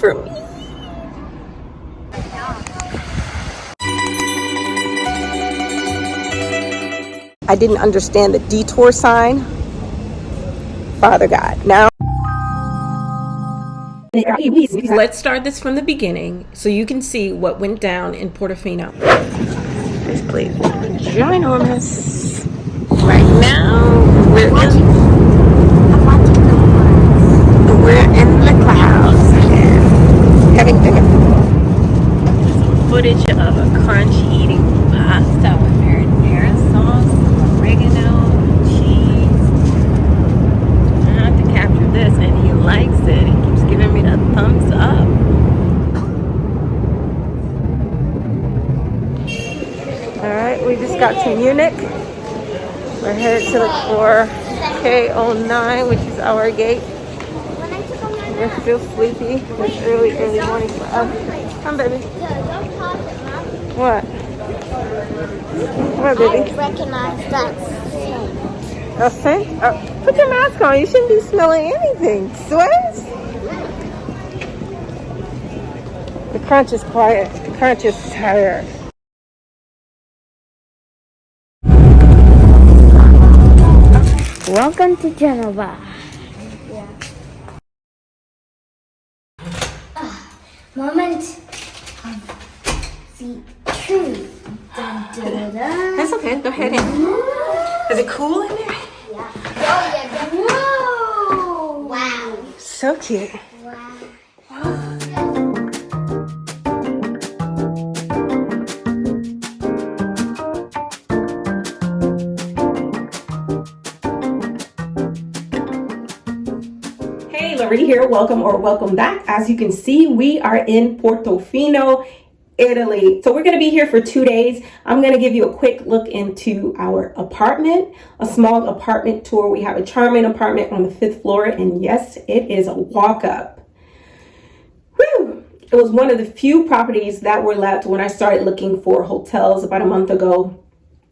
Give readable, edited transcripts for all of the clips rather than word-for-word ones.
for me. I didn't understand the detour sign. Father God. Now, let's start this from the beginning so you can see what went down in Portofino. This place is ginormous. Right now, we're in the clouds and having dinner. Some footage of a crunch eating pasta with marinara sauce, oregano, cheese. I have to capture this, and he likes it. He keeps giving me the thumbs up. Alright, we just got to Munich. We're headed to the 4K09, which is our gate. We're still sleepy. It's early morning for us. Come, baby. What? What, baby? I recognize that scent. A scent? Put your mask on. You shouldn't be smelling anything. Sweat? The crunch is quiet. The crunch is tired. Welcome to Genova. Moment of the truth. Dun, dun, dun, dun. That's okay. Go ahead in. Is it cool in there? Yeah. Whoa! Wow. So cute. Wow. Hey, LaRie here. Welcome back. As you can see, we are in Portofino, Italy. So we're going to be here for 2 days. I'm going to give you a quick look into our apartment, a small apartment tour. We have a charming apartment on the 5th floor, and yes, it is a walk up. Whew. It was one of the few properties that were left when I started looking for hotels about a month ago.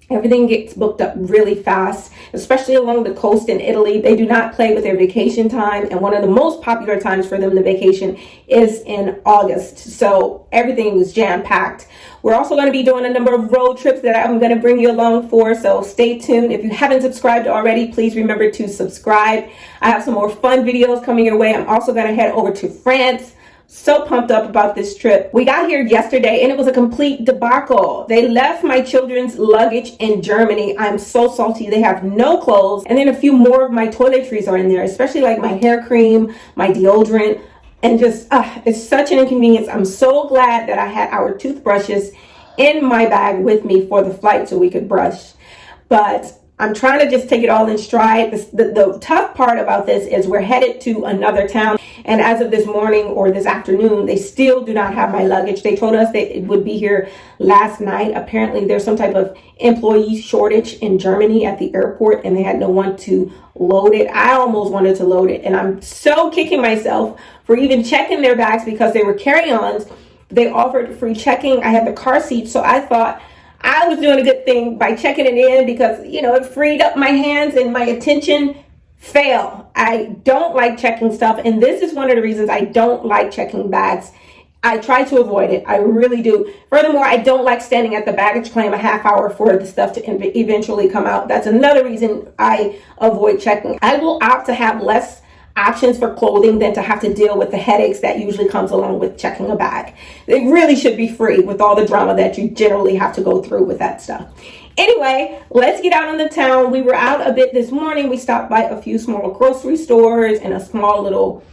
Everything gets booked up really fast, especially along the coast in Italy. They do not play with their vacation time, and one of the most popular times for them to vacation is in August. So everything was jam-packed. We're also going to be doing a number of road trips that I'm going to bring you along for, so stay tuned. If you haven't subscribed already, please remember to subscribe. I have some more fun videos coming your way. I'm also going to head over to France. So pumped up about this trip. We got here yesterday and it was a complete debacle. They left my children's luggage in Germany. I'm so salty. They have no clothes. And then a few more of my toiletries are in there, especially like my hair cream, my deodorant, and just, it's such an inconvenience. I'm so glad that I had our toothbrushes in my bag with me for the flight so we could brush. But I'm trying to just take it all in stride. The tough part about this is we're headed to another town. And as of this morning or this afternoon, they still do not have my luggage. They told us that it would be here last night. Apparently, there's some type of employee shortage in Germany at the airport, and they had no one to load it. I almost wanted to load it. And I'm so kicking myself for even checking their bags because they were carry-ons. They offered free checking. I had the car seat, so I thought I was doing a good thing by checking it in because, you know, it freed up my hands and my attention. Fail. I don't like checking stuff, and this is one of the reasons I don't like checking bags. I try to avoid it. I really do. Furthermore, I don't like standing at the baggage claim a half hour for the stuff to eventually come out. That's another reason I avoid checking. I will opt to have less options for clothing than to have to deal with the headaches that usually comes along with checking a bag. It really should be free with all the drama that you generally have to go through with that stuff. Anyway, let's get out on the town. We were out a bit this morning. We stopped by a few small grocery stores and a small little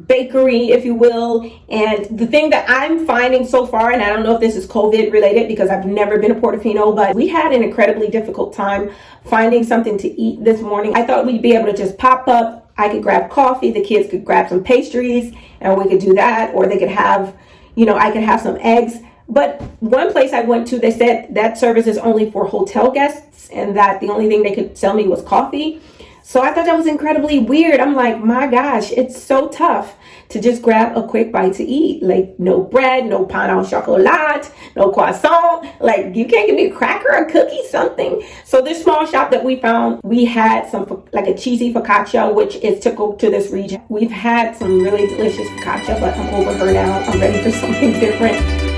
bakery, if you will. And the thing that I'm finding so far, and I don't know if this is COVID related because I've never been to Portofino, but we had an incredibly difficult time finding something to eat this morning. I thought we'd be able to just pop up. I could grab coffee, the kids could grab some pastries, and we could do that, or they could have, you know, I could have some eggs. But one place I went to, they said that service is only for hotel guests and that the only thing they could sell me was coffee. So I thought that was incredibly weird. I'm like, my gosh, it's so tough to just grab a quick bite to eat. Like, no bread, no pain au chocolat, no croissant. Like, you can't give me a cracker, a cookie, something. So this small shop that we found, we had some, like a cheesy focaccia, which is typical to this region. We've had some really delicious focaccia, but I'm over her now. I'm ready for something different.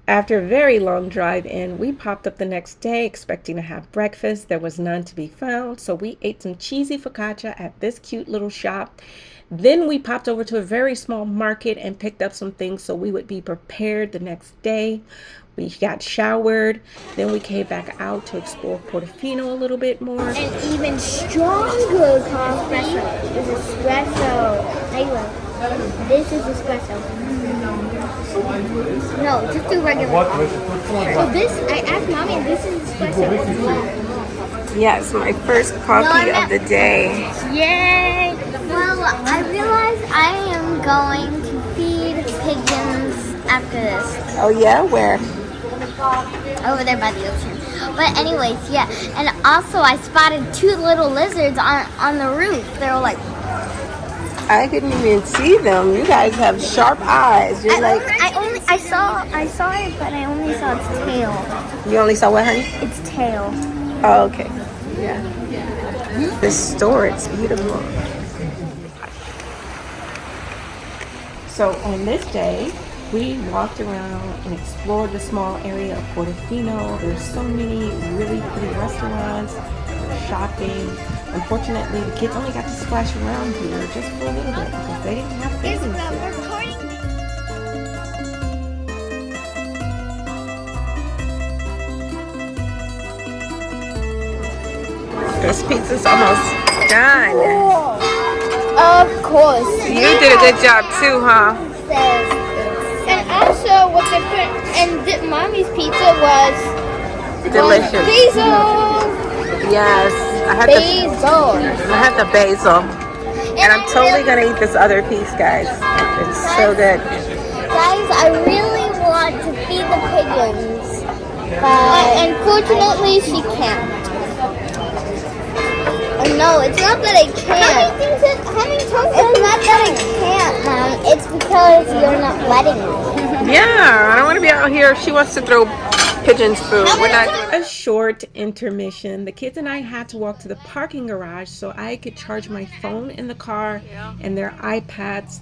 After a very long drive in, we popped up the next day expecting to have breakfast. There was none to be found, so we ate some cheesy focaccia at this cute little shop. Then we popped over to a very small market and picked up some things so we would be prepared the next day. We got showered, then we came back out to explore Portofino a little bit more. And even stronger coffee is espresso. Anyway, this is espresso. No, just do regular coffee. So this, I asked Mommy, and this is espresso. Yes, my first coffee of the day. Yay! Well, I realize I am going to feed pigeons after this. Oh yeah, where? Over there by the ocean. But anyways, yeah. And also I spotted 2 little lizards on the roof. They were like... I couldn't even see them. You guys have sharp eyes. You're I saw it, but I only saw its tail. You only saw what, honey? Its tail. Oh, okay. Yeah. This store, it's beautiful. So on this day, we walked around and explored the small area of Portofino. There's so many really pretty restaurants, shopping. Unfortunately, the kids only got to splash around here just for a little bit because they didn't have bathing suits. This pizza's almost done. Of course. You did a good job too, huh? And also, what's different? And Mommy's pizza was delicious. Basil. Yes, I had the basil, and I'm totally gonna eat this other piece, guys. It's so good. Guys, I really want to feed the pigeons, but unfortunately, she can't. No, it's not that I can't. It's not that I can't, Mom. It's because you're not letting me. Yeah, I don't want to be out here. She wants to throw pigeons food. We're not doing a short intermission. The kids and I had to walk to the parking garage so I could charge my phone in the car and their iPads.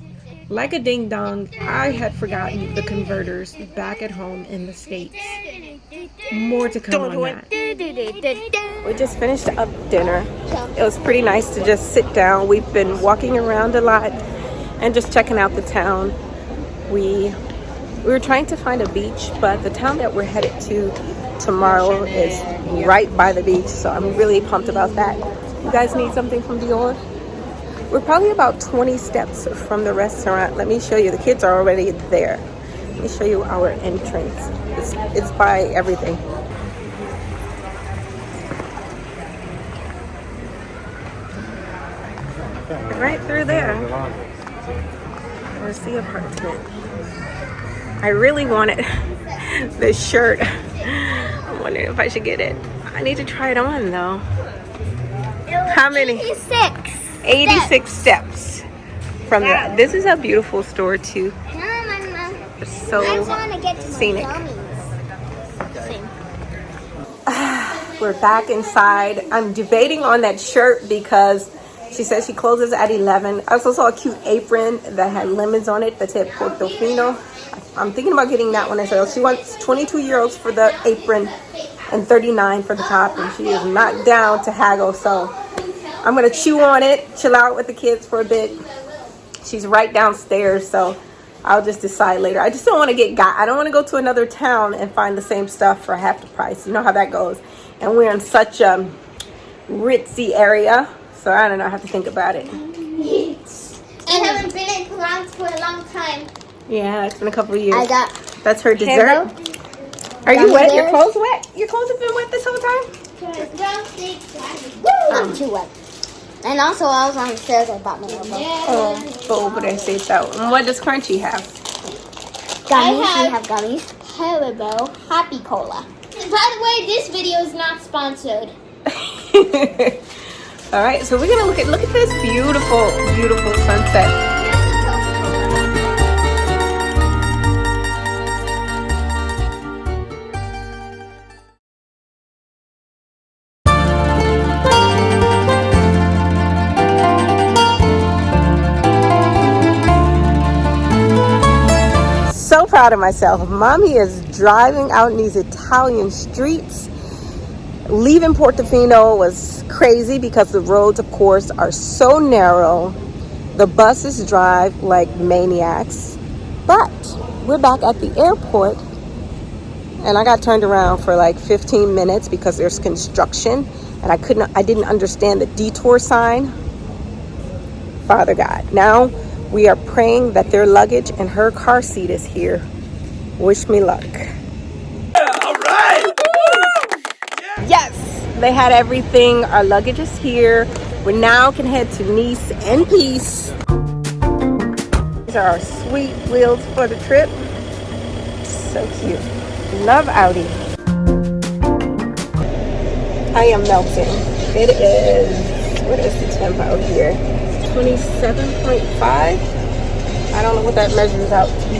Like a ding dong, I had forgotten the converters back at home in the States. More to come on that. We just finished up dinner. It was pretty nice to just sit down. We've been walking around a lot and just checking out the town. We were trying to find a beach, but the town that we're headed to tomorrow is right by the beach, so I'm really pumped about that. You guys need something from Dior? We're probably about 20 steps from the restaurant. Let me show you. The kids are already there. Let me show you our entrance. It's by everything. Right through there. There's the apartment. I really wanted this shirt. I'm wondering if I should get it. I need to try it on though. How many? 86 steps from that. This is a beautiful store too. It's so scenic. We're back inside. I'm debating on that shirt because she says she closes at 11. I also saw a cute apron that had lemons on it that said Portofino. I'm thinking about getting that one as well. She wants 22 euros for the apron and 39 for the top, and she is not down to haggle, so I'm gonna chew on it, chill out with the kids for a bit. She's right downstairs, so I'll just decide later. I just don't want to I don't want to go to another town and find the same stuff for half the price. You know how that goes. And we're in such a ritzy area, so I don't know. I have to think about it. I haven't been in France for a long time. Yeah, it's been a couple of years. I got. That's her dessert. Are you wet? Your clothes wet? Your clothes have been wet this whole time? Not too wet. And also, I was on the stairs. I bought my elbow. Oh, pobrecito. And what does Crunchy have? Gummies. We have gummies. Haribo Happy Cola. And by the way, this video is not sponsored. All right, so we're gonna look at this beautiful, beautiful sunset. So proud of myself. Mommy is driving out in these Italian streets. Leaving Portofino was crazy because the roads, of course, are so narrow. The buses drive like maniacs. But we're back at the airport, and I got turned around for like 15 minutes because there's construction, and I didn't understand the detour sign. Father God. Now we are praying that their luggage and her car seat is here. Wish me luck. All right. Yes, they had everything. Our luggage is here. We now can head to Nice in peace. These are our sweet wheels for the trip. So cute. Love Audi. I am melting. It is, what is the temp out here? 27.5. I don't know what that measures out to be.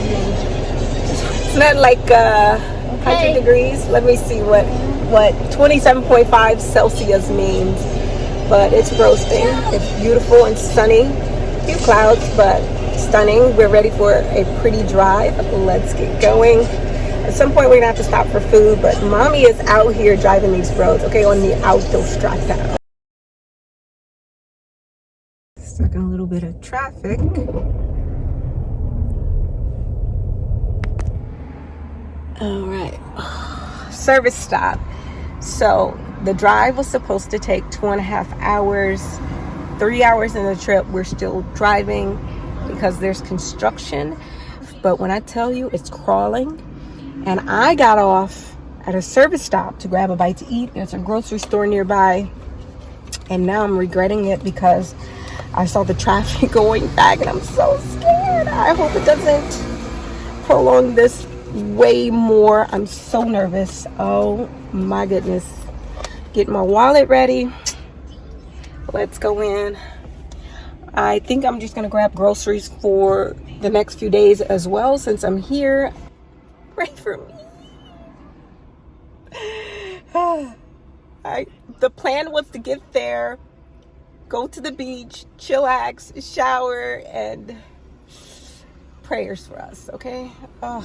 It's not like 100 degrees. Let me see what 27.5 Celsius means. But it's roasting. It's beautiful and sunny. A few clouds, but stunning. We're ready for a pretty drive. Let's get going. At some point we're gonna have to stop for food, but Mommy is out here driving these roads, okay, on the autostrada. Stuck in a little bit of traffic. All right, service stop. So the drive was supposed to take 2.5 hours. 3 hours in the trip, we're still driving because there's construction. But when I tell you it's crawling, and I got off at a service stop to grab a bite to eat. There's a grocery store nearby, and now I'm regretting it because I saw the traffic going back, and I'm so scared. I hope it doesn't prolong this way more. I'm so nervous. Oh my goodness. Get my wallet ready. Let's go in. I think I'm just gonna grab groceries for the next few days as well since I'm here. Pray for me. The plan was to get there, go to the beach, chillax, shower, and prayers for us, okay? Oh.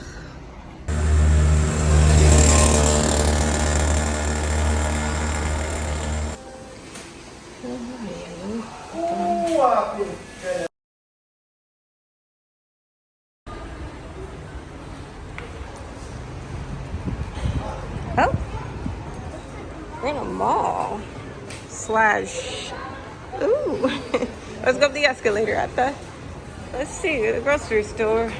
Oh, we're in a mall slash, ooh, let's go up the escalator at the, let's see, the grocery store.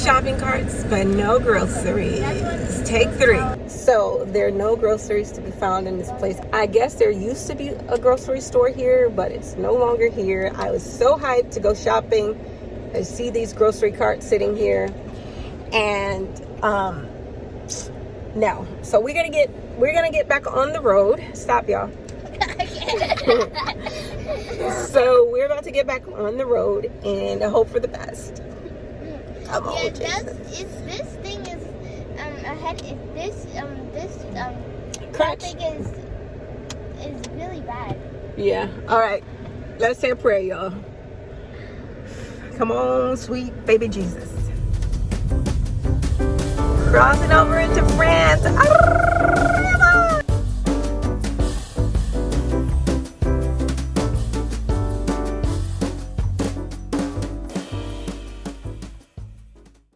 Shopping carts, but no groceries. Take 3. So there are no groceries to be found in this place. I guess there used to be a grocery store here, but it's no longer here. I was so hyped to go shopping. I see these grocery carts sitting here, and no. So we're gonna get back on the road. Stop, y'all. So we're about to get back on the road and hope for the best. This thing is ahead. This Crutch. thing is really bad. Yeah. All right. Let's say a prayer, y'all. Come on, sweet baby Jesus. Crossing over into France.